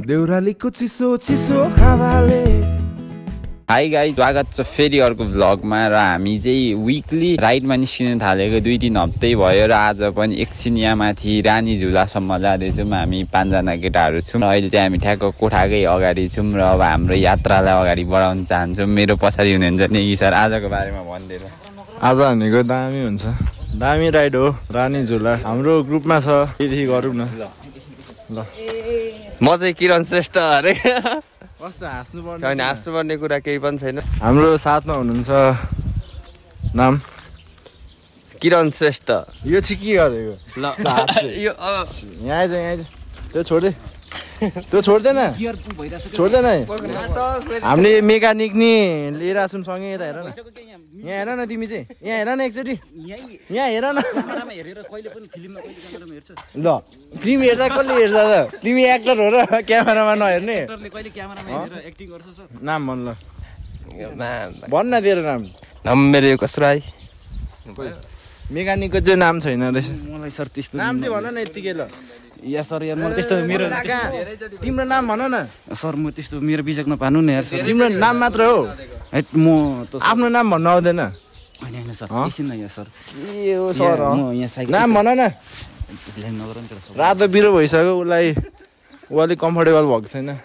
देउरालीको चिसो चिसो हावाले। हाई गाइस, स्वागत छ फेरि अर्को भ्लगमा। र हामी चाहिँ विकली राइडमा निस्किन थालेको 2-3 हप्तै भयो र आज पनि एकछिन यहाँ माथि रानी झुलासम्म जाँदैछौँ। हामी 5 जना केटाहरू छौँ। अहिले चाहिँ हामी ठ्याक्क कोठाकै अगाडि छौँ र अब हाम्रो यात्रालाई अगाडि बढाउन चाहन्छौँ। मेरो पछाडि हुनुहुन्छ नेगी सर, आजको बारेमा भनिदिएर। आज भनेको दामी हुन्छ, दामी राइड हो रानी झुला। हाम्रो ग्रुपमा छ, यदि गरौँ न। ल म चाहिँ किरण श्रेष्ठ अरे। कस्तो हाँस्नुपर्ने कुरा केही पनि छैन। हाम्रो साथमा हुनुहुन्छ नाम किरण श्रेष्ठ। यो चाहिँ के गरेको? ल यहाँ आइज त्यो छोड्दै, त्यो छोड्दैन हामीले मेकानिक नि लिएर आछौँ सँगै। यता हेर न, यहाँ हेर न, तिमी चाहिँ यहाँ हेर न एकचोटि, यहाँ हेर न। ल फिल्म हेर्दा कसले हेर्छ त? तिमी एक्टर हो र क्यामेरामा नहेर्ने? नाम भन ल, भन्न तेरो नाम। मेरो कसो राई। मेकानिकको चाहिँ नाम छैन रहेछ। मलाई सर त्यस्तो नाम चाहिँ भन न यतिकै। ल या सर, यार मलाई त्यस्तो मेरो तिम्रो नाम भन न सर। म त्यस्तो मेरो बिचकमा पार्नु न यार सर। तिम्रो नाम मात्र हो, म त आफ्नो नाम भन्न आउँदैन। होइन सर, एकछिन न यहाँ सर। के हो सर? म यहाँ साइकल नाम भन न। ल्याङ नगर नि सर। रातो बिरो भइसक्यो उसलाई, ऊ अलिक कम्फर्टेबल भएको छैन।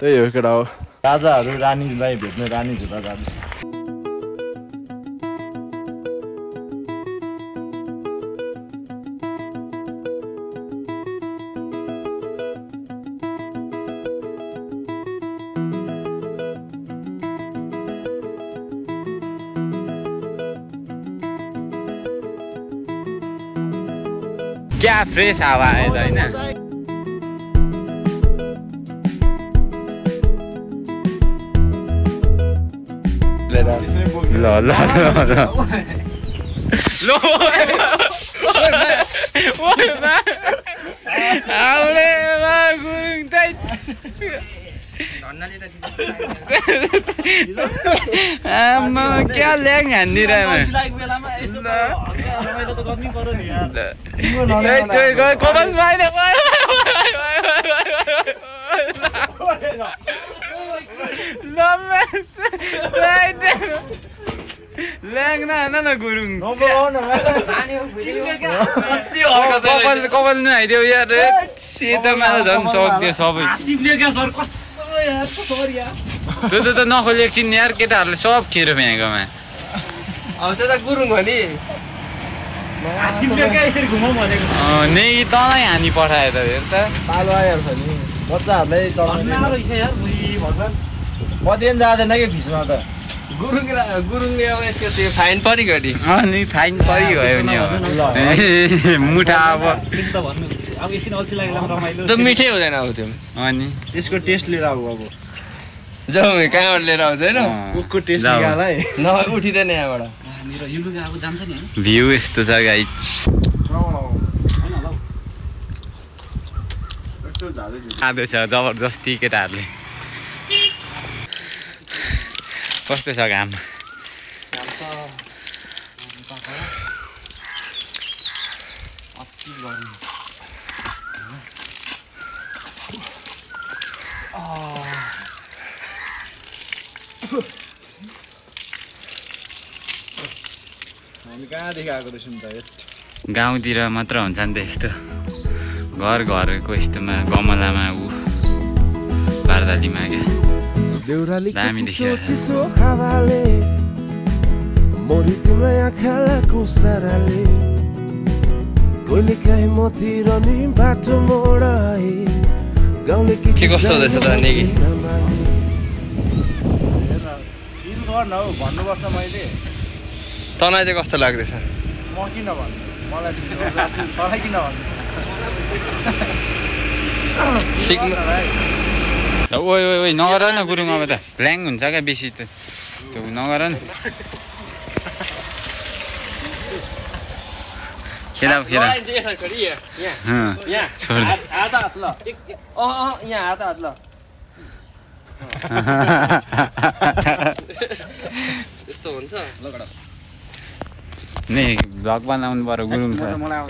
त्यही हो केटा हो। राजाहरू रानीलाई भेट्ने रानी झुला जाँदैछ। क्या फ्रेस हावा आयो त होइन? ल क्या ल्याङ हान्दिरहेमा ल्याङ न गुरुङ कपाल नआइदेऊ यार। सेतोमा त झन् सक्दियो सबै। त्यो त नखोली एकछिन यार, केटाहरूले सब खेरो फ्याँकोमा। अब त्यो त गुरुङ हो नि। नेगी तँलाई हानी पठायो त हेर त। पालो आइहाल्छ नि बच्चाहरूलाई चलाउने। मध्येन जाँदैन कि फिसमा त। गुरुङले अब यसको त्यो फाइन परि गरी। अनि फाइन परि गयो नि मुठा। अब अब एकछिन अल्छी लागेर रमाइलो। त्यो मिठै हुँदैन अब त्यो। अनि यसको टेस्ट लिएर आऊ। अब जाउँ कहाँबाट लिएर आउँछ होइन? कुकको टेस्ट निकालै नभए उठिँदैन यहाँबाट। मेरो यो लुगा अब जान्छ नि। भ्यू यस्तो छ गाइस। आउँदैछ जबरजस्ती केटाहरूले। कस्तो छ घाम? हामी कहाँदेखि आएको रहेछौँ त? गाउँतिर मात्र हुन्छ नि त यस्तो, घरको यस्तोमा गमलामा ऊ बारदालीमा क्या दामी चिसो हावाले मोरी तिमीलाई आँखाको साराले कहिले काहीँ मतिर नि बाटो मोडाए गाउँले के कस्तो हुँदैछ त नेगी? फिल गर्न हौ भन्नुपर्छ मैले। तँलाई चाहिँ कस्तो लाग्दैछ? म किन भन्नु, मलाई फिल गर्छु, तँलाई किन भन्नु? ओइ नगर न गुरुङ, अब त ल्याङ हुन्छ क्या बेसी त, त्यो नगर न। खेला खेला यसरी गरी यहाँ हात हात ल यहाँ हात हात ल यस्तो हुन्छ नि भ्लग बनाउनु पर्यो गुरुङ छ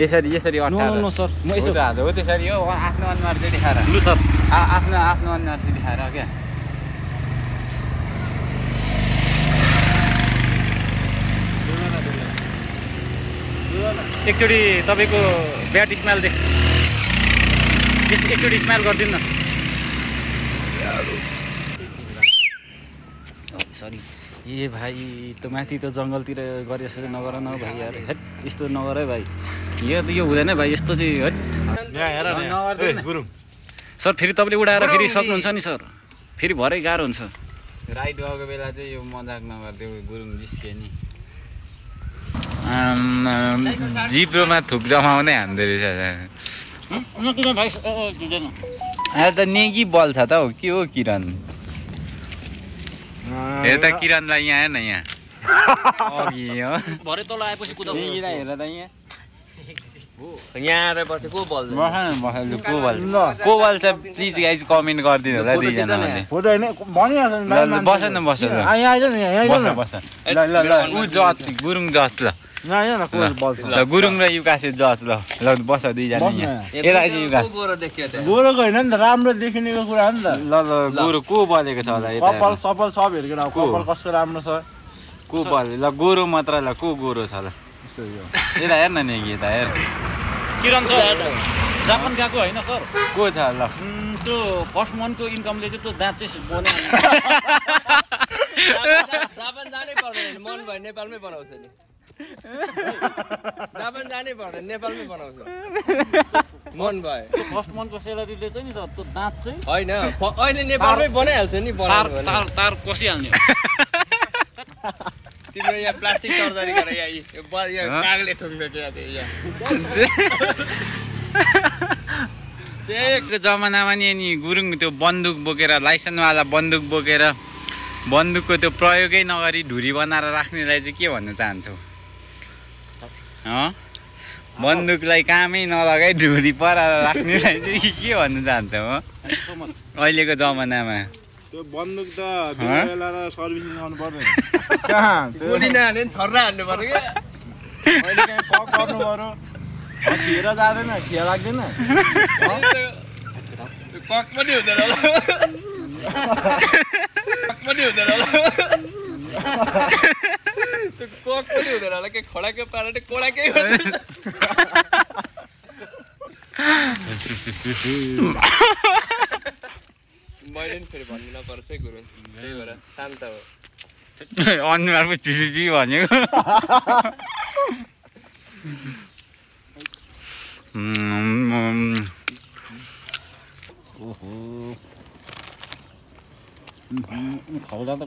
यसरी यसरी नो सर म यसो हो त्यसरी हो आफ्नो अनुहार चाहिँ देखाएर लु सर आफ्नो अनुहार चाहिँ देखाएर क्या एकचोटि तपाईँको ब्याड स्माइल देख एकचोटि स्माइल गरिदिनु न सरी ए भाइ त माथि त जङ्गलतिर गरे जस्तो नगर न भाइ यार हेट यस्तो नगर है भाइ यो हुँदैन भाइ यस्तो चाहिँ हेट गुरुङ सर फेरि तपाईँले उडाएर फेरि सक्नुहुन्छ नि सर फेरि भरै गाह्रो हुन्छ राइड गएको बेला चाहिँ यो मजाक नगर्थ्यो गुरुङ जिस्के नि जिब्रोमा थुक जमाउँदै हान्दो रहेछ अहिले त नेगी बल छ त हौ के हो किरण हेर त किरणलाई यहाँ हेर्न यहाँ अघि हो भरे तल आएपछि कुदाउ नेगीलाई हेर त यहाँ यहाँ आएर पछि को बल को बल छ प्लिज गाइज कमेन्ट गरिदिनु होला दुईजनाले फोटो होइन भनिहाल्छ बस न बस बस ल ल ल ऊ जज गुरुङ जज ल ल गुरुङ र युकासे जज ल ल बस दुईजना यहाँ युकास गोरोको होइन नि त राम्रो देखिनेको कुरा हो नि त ल ल गोरो को बलेको छ होला कपाल सपल सब हेर्नु कपाल कस्तो राम्रो छ को बले ल गोरो मात्र ल को गोरो छ ल यता हेर न नेगी यता हेर किरण सर जापान गएको होइन सर को छ ल त्यो फर्स्ट मन्थको इन्कमले चाहिँ त्यो दाँत चाहिँ बन्यो जापान जानै पर्दैन मन भयो नेपालमै बनाउँछ नि जापान जानै पर्दैन नेपालमै बनाउँछ मन भयो फर्स्ट मन्थको सेलरीले चाहिँ नि सर त्यो दाँत चाहिँ होइन अहिले नेपालमै बनाइहाल्छ नि तार कसिहाल्ने तिम्रो यहाँ प्लास्टिक सर्जरी गरेर यहाँ कागले ठुङ्गेको त्यही जमानामा नि गुरुङ त्यो बन्दुक बोकेर लाइसेन्सवाला बन्दुक बोकेर बन्दुकको त्यो प्रयोगै नगरी ढुरी बनाएर राख्नेलाई चाहिँ के भन्न चाहन्छौ बन्दुकलाई कामै नलगाइ ढुरी पराएर राख्नेलाई चाहिँ के भन्न चाहन्छौ हो अहिलेको जमानामा त्यो बन्दुक त बेला सर्भिसिङ गर्नु पर्दैन कहाँ गोली नहाल्ने नि छर्रा हान्नु पर्यो क्या अहिले कहीँ पक गर्नु पर्यो खिएर जाँदैन खिया लाग्दैन कक पनि हुँदैन होला कक पनि हुँदैन होला त्यो कक पनि हुँदैन होला के खडाकै पारेर कोडाकै हुँदैन मैले नि फेरि भन्नु नपर्छ है गुरुङ त्यही भएर शान्त हो अनुहारमा चुचुची भनेको ओहो खाजा त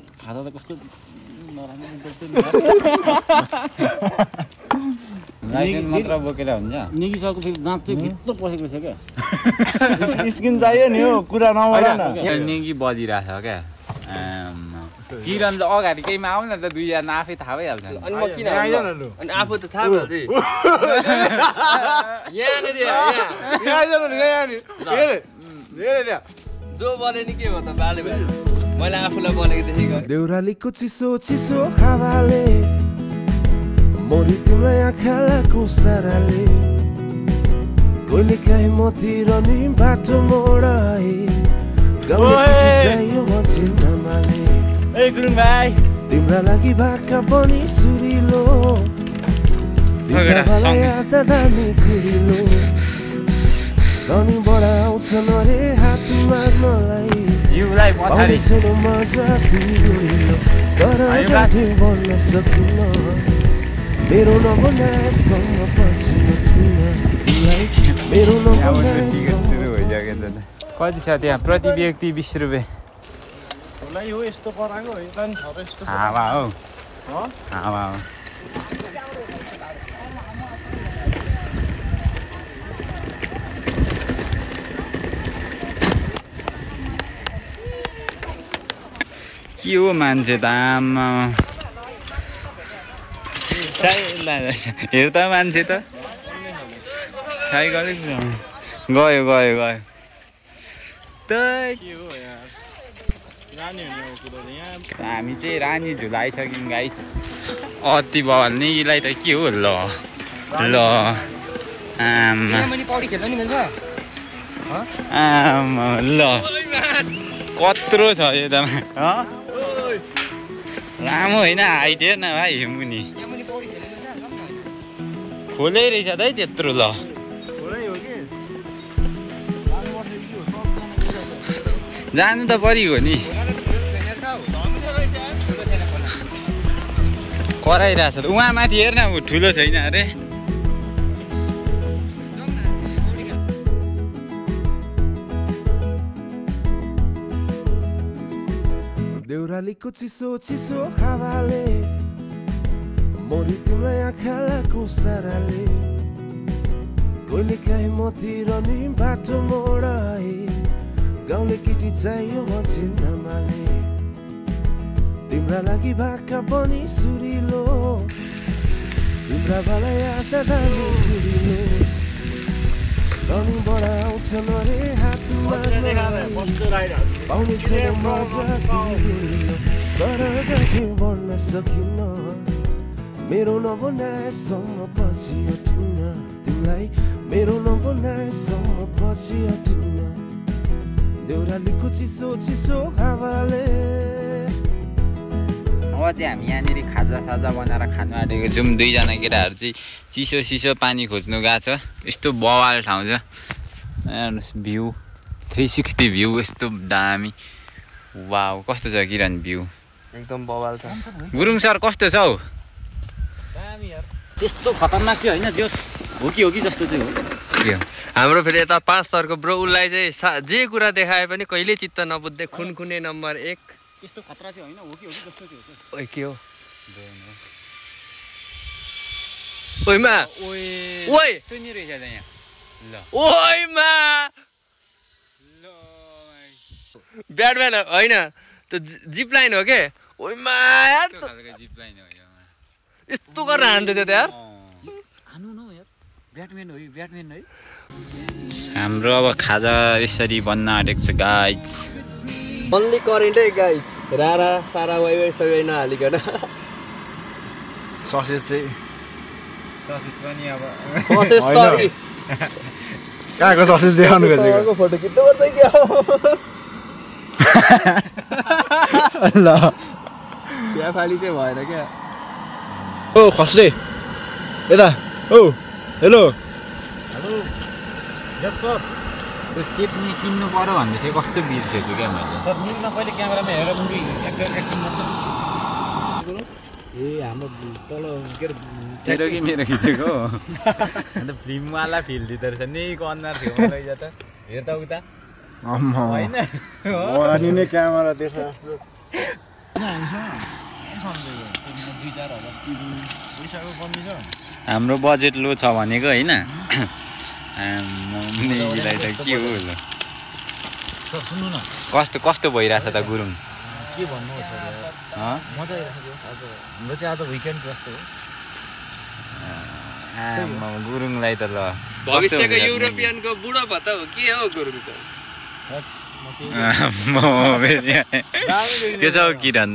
कस्तो लाइसेन्स मात्र बोकेर हुन्छ नेगी सरको फेरि दाँत चाहिँ भित्र पसेको छ क्या स्किन चाहियो नि हो कुरा नभएन नेगी बलिरहेछ क्या किरण त अगाडि केहीमा आऊ न त दुईजना आफै थाहा भइहाल्छ अनि म किन अनि आफू त थाहा भयो जो बने नि के भयो त बाले भयो मैले आफूलाई बनेको देखेको देउरालीको चिसो चिसो हावाले मोरी तिमीलाई आँखालाको साराले कहिले काहीँ मतिर नि बाटो मोडाए ए गुरुङ भाइ तिम्रा लागि भाका पनि सुरिलो दामी कुरिलो धनी बडा आउँछन् अरे हात मार्नलाई सुनो मजा दिलो तर भन्न सकिन मेरो नबनाएसम्म पछि मेरो नबनाएसम्म कति छ त्यहाँ प्रति व्यक्ति 20 रुपियाँ हो यस्तो कराएको हो त नि छ यस्तो हावा हो हावा हो के हो मान्छे त आमा हेर त मान्छे त साइकल गयो गयो गयो हामी चाहिँ रानी झुला आइसक्यौँ गाइस अति बवाल निलाई त के हो ल ल आमा आमा ल कत्रो छ यो त लामो होइन हाइट हेर्न भाइ मुनि खोलै रहेछ त है त्यत्रो ल जानु त परिगयो नि कराइरहेछ त उहाँ माथि हेर्न ऊ ठुलो छैन अरे देउरालीको चिसो चिसो हावाले मोरी तिमीलाई आँखालाको साराले कहिले काहीँ मतिर नि बाटो मोडाए गाउँले केटी चाहियो भन्छन् आमाले तिम्रा लागि भाका पनि सुरिलो तिम्रा भालाई आँटा दामी सुरिलो रनिङबाट आउँछन् अरे हातमा पाउने छैन मजा तिमीले तर गाठी बढ्न सकिन्न मेरो नबनाएसम्म पछि हटिन्न तिमीलाई मेरो नबनाएसम्म पछि हटिन्न देउरालीको चिसो चिसो हावाले अब चाहिँ हामी यहाँनिर खाजा साजा बनाएर खानु आँटेको छौँ दुईजना केटाहरू चाहिँ चिसो चिसो पानी खोज्नु गएको छ यस्तो बवाल ठाउँ छ भ्यू 360 भ्यू यस्तो दामी वाउ कस्तो छ किरण भ्यू एकदम बवाल छ गुरुङ सर कस्तो छ हौ त्यस्तो खतरनाक चाहिँ होइन जोस हो कि जस्तो चाहिँ हो हाम्रो फेरि यता 5 स्तरको ब्रो उसलाई चाहिँ जे कुरा देखाए पनि कहिले चित्त नबुझ्दै खुनखुने नम्बर 1 त्यस्तो खतरा चाहिँ होइन हो कि जस्तो चाहिँ हो ओइ के हो ओइमा ओइ यस्तो नि रहेछ त यहाँ ल ओइमा ल ब्याटम्यान होइन त जिप लाइन हो के ओइमा यार जिप लाइन हो यस्तो गरेर हान्थ्यो त्यो त यार हान्नु न यार ब्याटम्यान है हाम्रो अब खाजा यसरी बन्न आँटेको छ गाइज ओन्ली करेन्ट है गाइज रारा सारा वाइ सबै नहालिकन ससेज चाहिँ ससेज पनि अब कहाँको ससेज देखाउनु खोजेको फोटो खिच्नु पर्छ क्या ल चियाफाली चाहिँ भएन क्या ओ खस्रे यता ओ हेलो त्यो चेप्ने किन्नु पर्यो भन्दै थियो कस्तो बिर्सेछु क्या मैले सर मुखमा पहिले क्यामेरामा हेरेर मुभी एक्टिङ गर्छ ए हाम्रो तल के अरे तेरो कि मेरो खिचेको अन्त फिल्मवाला फिल दिँदो रहेछ नि अनुहार थियो मलाई त हेर त उता होइन अनि नै क्यामेरा देख्छ हाम्रो बजेट लो छ भनेको होइन मलाई त के हो ल सुन्नु न कस्तो कस्तो भइरहेछ त गुरुङ के भन्नु छ मजा आइरहेको छ आज हाम्रो चाहिँ आज विकेन्ड जस्तो हो गुरुङलाई त ल भविष्यको युरोपियनको बुढो भत्ता हो के हो गुरुङ त के छ हौ किरण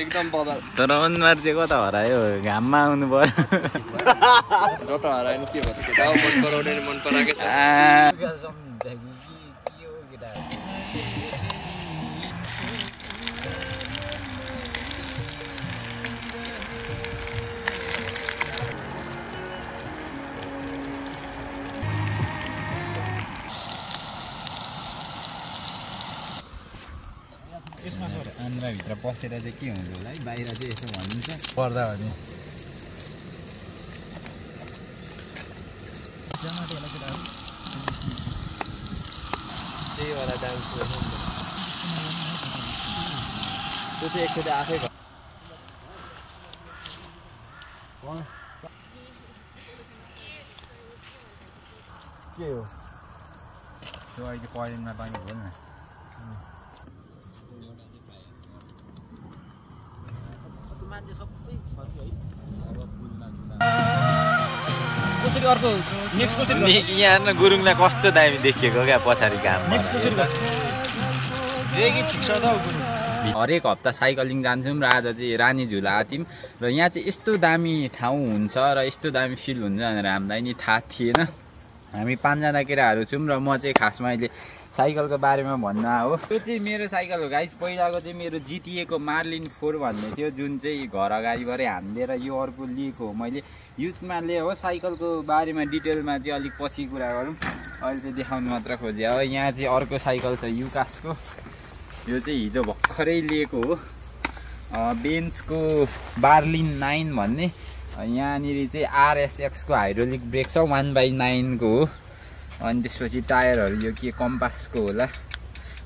एकदम बवाल तर अनुहार चाहिँ कता हरायो घाममा आउनु पर्यो कता हराएन के भन्छ गाउँ मन पराउने मन पराएको छ आन्द्राभित्र पसेर चाहिँ के हुन्छ होला है बाहिर चाहिँ यसो भनिन्छ पर्दा भने त्यही वाला डान्स त्यो चाहिँ एकचोटि आफै के हो त्यो अहिले परेनमा पनि हो नि मान्छे सबै खसी है कसरी अर्को नेक्स्ट कसरी यहाँ न गुरुङलाई कस्तो दामी देखिएको क्या पछाडि घाम हरेक हप्ता साइक्लिङ जान्छौँ र आज चाहिँ रानी झुला आत्यौँ र यहाँ चाहिँ यस्तो दामी ठाउँ हुन्छ र यस्तो दामी फिल हुन्छ भनेर हामीलाई नि थाहा थिएन। हामी 5 जना केटाहरू छौँ र म चाहिँ खासमा अहिले साइकलको बारेमा भन्न हो। त्यो चाहिँ मेरो साइकल हो गाइस। पहिलाको चाहिँ मेरो जिटिएको मार्लिन 4 भन्ने थियो जुन चाहिँ घर अगाडिबाटै हानिदिएर यो अर्को लिएको हो मैले युजमा लिएँ हो। साइकलको बारेमा डिटेलमा चाहिँ अलिक पछि कुरा गरौँ, अहिले चाहिँ देखाउनु मात्र खोजेँ हो। यहाँ चाहिँ अर्को साइकल छ युकासको, यो चाहिँ हिजो भर्खरै लिएको हो बेन्चको बार्लिन 9 भन्ने। यहाँनिर चाहिँ आरएसएक्सको हाइड्रोलिक ब्रेक छ 1/9 को हो। अनि त्यसपछि टायरहरू यो के कम्पासको होला।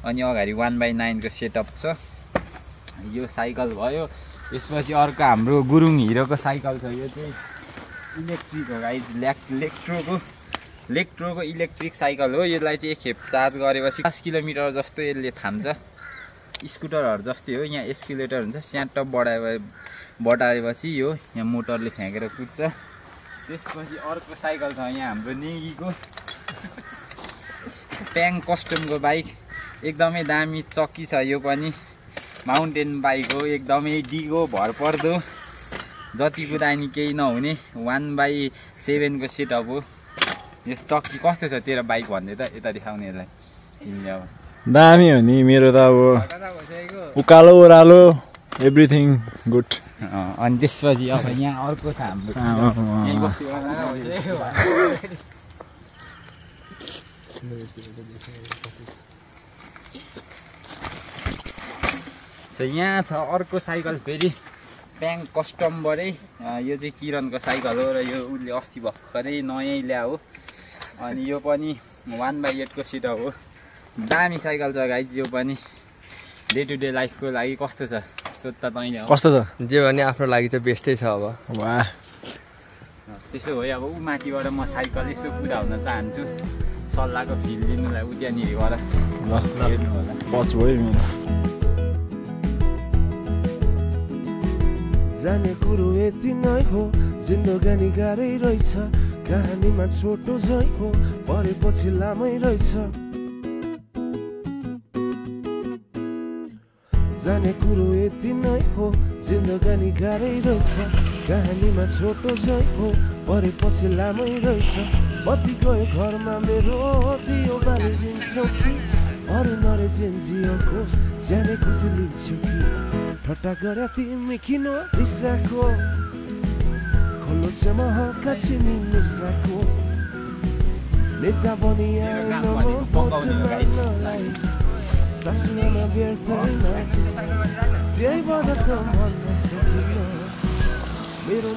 अनि अगाडि 1/9 को सेटअप छ। यो साइकल भयो। त्यसपछि अर्को हाम्रो गुरुङ हिरोको साइकल छ, यो चाहिँ इलेक्ट्रिक हो गाइस। इलेक्ट्रोको इलेक्ट्रिक साइकल हो। यसलाई चाहिँ एकखेप चार्ज गरेपछि 5 किलोमिटर जस्तो यसले थाम्छ। स्कुटरहरू जस्तै हो। यहाँ एस्कुलेटर हुन्छ, स्याटअप बढाएपछि यो यहाँ मोटरले फ्याँकेर कुद्छ। त्यसपछि अर्को साइकल छ यहाँ हाम्रो नेगीको ट्याङ कस्टमको बाइक, एकदमै दामी चक्की छ। यो पनि माउन्टेन बाइक हो, एकदमै डिगो भरपर्दो, जति कुदा नि केही नहुने 1/7 को सेटअप हो। यस चक्की कस्तो छ तेरो बाइक भन्दै त यता देखाउने यसलाई तिमीले। अब दामी हो नि मेरो त अब उकालो ओह्रालो एभ्रिथिङ गुड। अनि त्यसपछि अब यहाँ अर्को छ हाम्रो यहाँ छ अर्को साइकल फेरि ट्याङ कस्टमबाटै। यो चाहिँ किरणको साइकल हो र यो उसले अस्ति भर्खरै नयाँ ल्यायो हो। अनि यो पनि 1/8 को सेटअप हो। दामी साइकल छ गाइज। यो पनि डे टु डे लाइफको लागि कस्तो छ सोध्दा तैँले कस्तो छ जे भने आफ्नो लागि चाहिँ बेस्टै छ। अब वाह त्यसो हो। अब ऊ माथिबाट म साइकल यसो कुदाउन चाहन्छु सल्लाहको फिल लिनुलाई उ त्यहाँनिरबाट हेर्नु होला। बस भयो मेरो जाने कुरो यति नै हो, जिन्दगानी गाह्रै रहेछ, कहानीमा छोटो झै हो, परेपछि लामै रहेछ। जाने कुरो यति नै हो, जिन्दगानी गाह्रै रहेछ, कहानीमा छोटो झै हो, परेपछि लामै रहेछ। बत्ती गयो घरमा मेरो दियो बालिदिन्छौ कि अरू नरे जिन्जियोको जाने खुसी लिन्छौ कि ठट्टा गरे तिमी किन रिसाको खोलो चाहिँ हल्का चिनी मिसाको नेता बनी आएन म पटुलाई सासुमा व्यर्थमा त्यही भएर त भन्न सकिन मेरो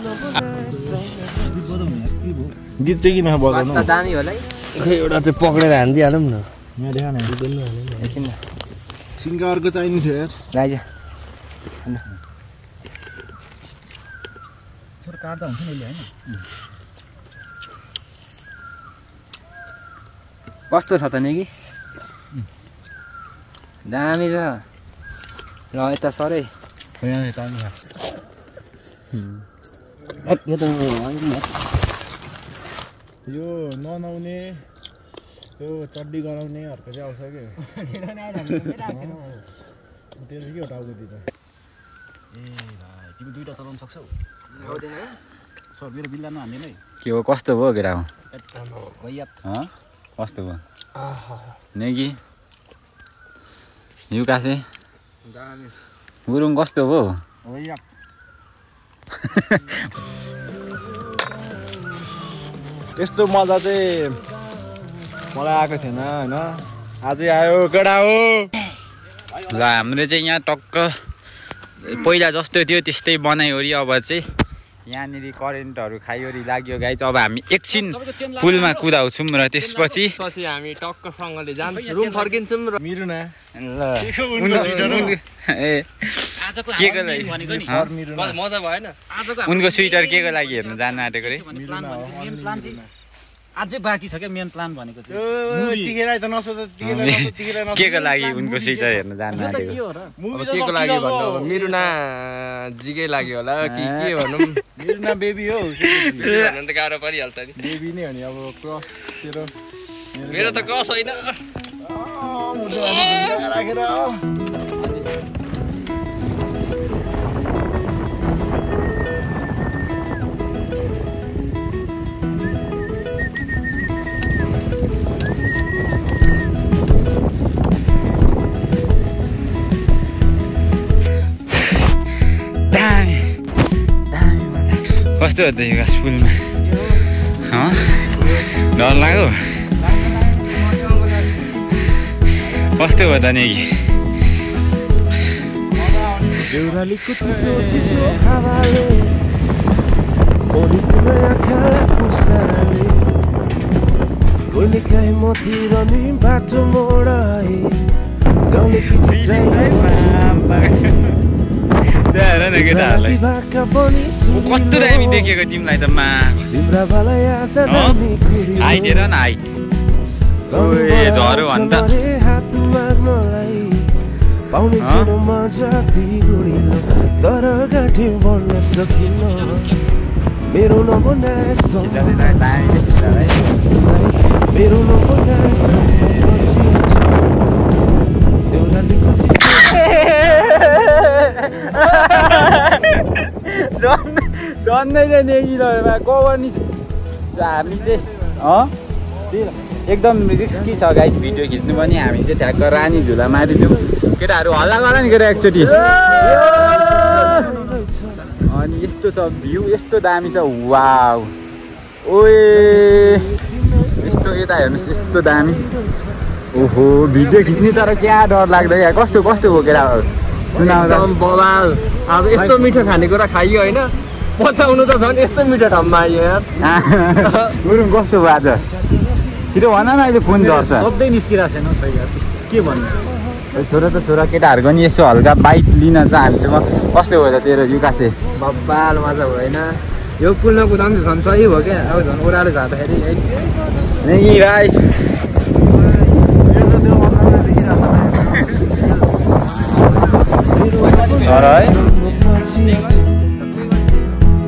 गीत चाहिँ किन बजाउनु दामी होला है। एउटा चाहिँ पक्रेर हानिदिइहालौँ न। यहाँ देखा न एकछिन सिङ्गा अर्को चाहिने थियो यार। राजा काट्दा हुन्छ नि होइन। कस्तो छ त नेगी? दामी छ। ल यता सरै यो ननाउने त्यो चड्डी गराउनेहरूको चाहिँ आउँछ कि तेरो के हो टाउको दिँदा ए भाइ तिमी दुईटा चलाउन सक्छौ? सर मेरो बिल्ला नहान्दैन है। के हो कस्तो भयो केटा हो कस्तो भयो नेगी युकासे गुरुङ कस्तो भयो? यस्तो मजा चाहिँ मलाई आएको थिएन होइन, आजै आयो केटा हो। ल हाम्रो चाहिँ यहाँ टक्क पहिला जस्तो थियो त्यस्तै बनाइवरी अब चाहिँ यहाँनिर करेन्टहरू खाइवरी लाग्यो गाइज। अब हामी एकछिन पुलमा कुदाउँछौँ र त्यसपछि हामी टक्कसँगले जान्छौँ, रुम फर्किन्छौँ र मिरु न के को लागि मजा भएन। उनको स्वेटर के को लागि हेर्नु जानु आँटेको रे? अझै बाँकी छ क्या मेन प्लान भनेको चाहिँ के को लागि उनको स्वेटर हेर्न जानु आँटेको के को लागि भन्नु अब मिरुना जिकै लाग्यो होला कि के भनौँ मिरुना बेबी हो भन्नु त गाह्रो परिहाल्छ नि बेबी नै हो नि अब क्रस तेरो मेरो त क्रस होइन कस्तो हो त यो घाँस फुलमा डर लाग्यो कस्तो हो त नि देउरालीको चिसो चिसो हावाले ओरितिमा आँखाको साराले कहिले काहीँ मतिर नि बाटो मोडाए गाउँले केटी हेर न केटाहरूलाई कस्तो दामी देखेको तिमीलाई त मा हाइट हेर न हाइट झरो भन्छ पाउने सुनो मजा तिगुडिलो तर गाँठे बढ्न सकिन मेरो नबनाएसम्म मेरो नबनाएसम्म देउरालीको झन्दैन नेगिलोमा कभर हामी चाहिँ एकदम रिस्की छ गाइस भिडियो खिच्नु पनि हामी चाहिँ ठ्याक्क रानी झुला मारिदिउँ केटाहरू हल्ला गर नि केटा एकचोटि अनि यस्तो छ भ्यू यस्तो दामी छ वाउ ओए यस्तो यता हेर्नुहोस् यस्तो दामी ओहो भिडियो खिच्ने तर क्या डर लाग्दै क्या कस्तो कस्तो हो केटाहरू सुनाउँदा बवाल अब यस्तो मिठो खानेकुरा खाइयो होइन पचाउनु त झन् यस्तो मिठो ठाउँमा आइयो गुरुङ कस्तो भयो आज छिटो भन न अहिले फोन झर्छ शब्दै निस्किरहेको छैन खै यार के भन्नु छोरा त छोरा केटाहरूको नि यसो हल्का बाइक लिन चाहिँ हामीसँग कस्तो भयो त तेरो युकासे बब्बाल मजा भयो होइन यो पुलमा कुदाउनु चाहिँ झन् सही भयो क्या अब झन् ओह्रालो जाँदाखेरि भाइ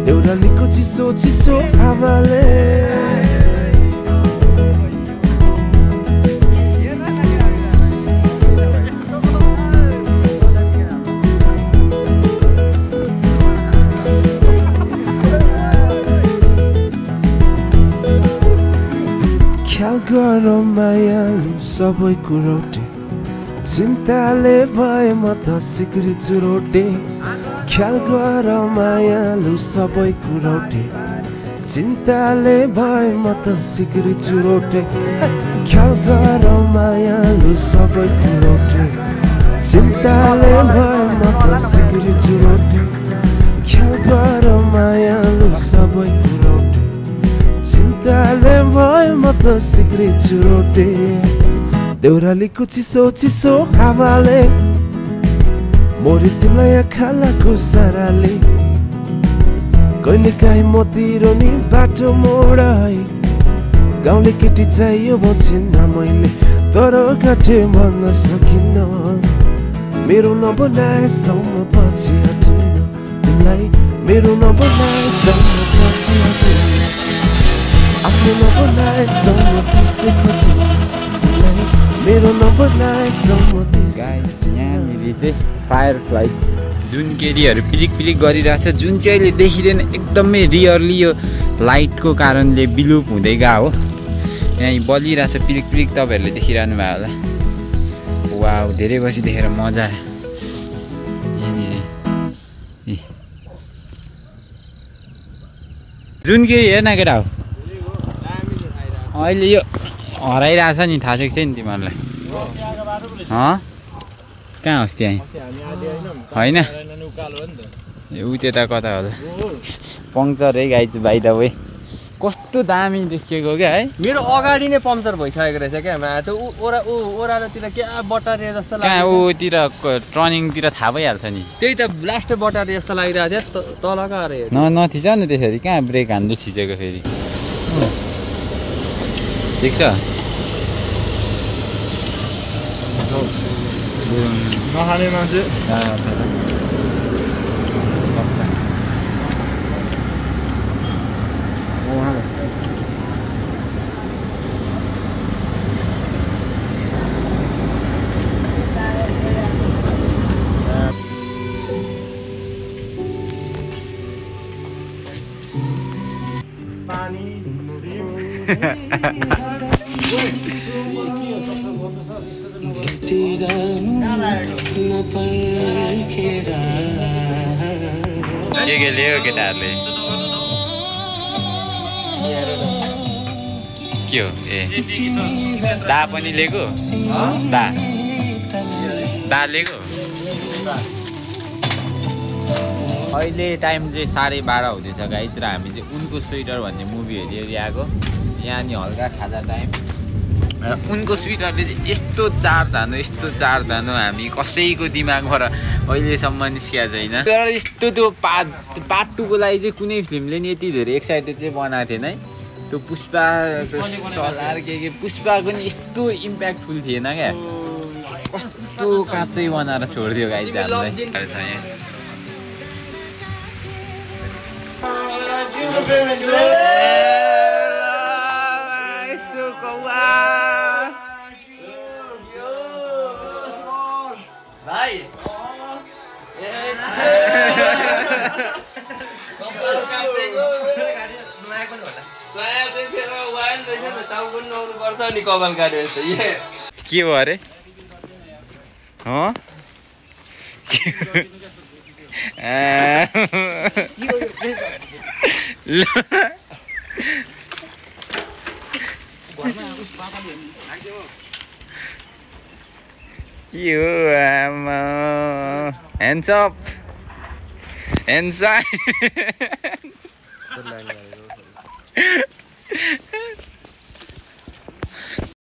देउरालीको चिसो चिसो हावाले ख्याल गर मायालु सबै कुरोटे चिन्ताले भए म त सिक्री चुरोटे ख्याल गर मायालु सबै कुरोटे चिन्ताले भए म त सिक्री चुरोटे ख्याल गर मायालु सबै कुरोटे चिन्ताले भए म त सिक्री चुरोटे ख्याल गर मायालु सबै कुरोटे चिन्ताले भए म त सिक्री चुरोटे देउरालीको चिसो चिसो हावाले मोरी तिमीलाई आँखालाको साराले कहिले काहीँ मतिर नि बाटो मोडाए गाउँले केटी चाहियो भन्छन् मैले तर गाँठे भन्न सकिन्न मेरो नबनाएसम्म पछि हटिन्न तिमीलाई मेरो नबनाएसम्म पछि हटिन्न आफ्नो नबनाएसम्म त्यसै खटिन्न मेरो नबनाएसम्म यहाँनिर चाहिँ फायर फ्लाइ जुन केटीहरू पिलिक पिलिक गरिरहेछ जुन चाहिँ अहिले देखिँदैन एकदमै रियरली यो लाइटको कारणले विलुप हुँदै गयो हो यहाँ बलिरहेछ पिलिक पिलिक तपाईँहरूले देखिरहनु भयो होला वाउ धेरै बसी देखेर मजा आयो यहाँनिर जुन केही हेर्न केटा हो अहिले यो हराइरहेछ नि थाहा छ नि तिमीहरूलाई कहाँ होस् त्यहाँ होइन ऊ त्यता कता होला पङ्चर है गाइज बाइ द वे कस्तो दामी देखिएको क्या है मेरो अगाडि नै पङ्चर भइसकेको रहेछ क्या त्यो ओह्रालोतिर क्या बटारे जस्तो लाग्यो ऊतिर टर्निङतिर थाहा भइहाल्छ नि त्यही त लास्ट बटारे जस्तो लागिरहेको थियो तल गएर नथिच नि त्यसरी कहाँ ब्रेक हान्दै थिचेको फेरि ठिक छ नखाने मान्छे के लियो केटाहरूले के हो ए दा पनि लिएको दा लिएको अहिले टाइम चाहिँ 12:30 हुँदैछ गाइज र हामी चाहिँ उनको स्वेटर भन्ने मुभी हेरि आएको यहाँ नि हल्का खाजा टाइम उनको स्वेटरले चाहिँ यस्तो चार जानु हामी कसैको दिमागबाट अहिलेसम्म निस्किया छैन तर यस्तो त्यो पार्ट 2 को लागि चाहिँ कुनै फिल्मले नि यति धेरै एक्साइटेड चाहिँ बनाएको थिएन है त्यो पुष्पा सलार के पुष्पाको नि यस्तो इम्प्याक्टफुल थिएन क्या कस्तो काँचै बनाएर छोडिदियो गाइज हामीलाई कपाल काट्यो के भयो अरे के हो आमा ह्यान्ड्स अप ह्यान्ड्स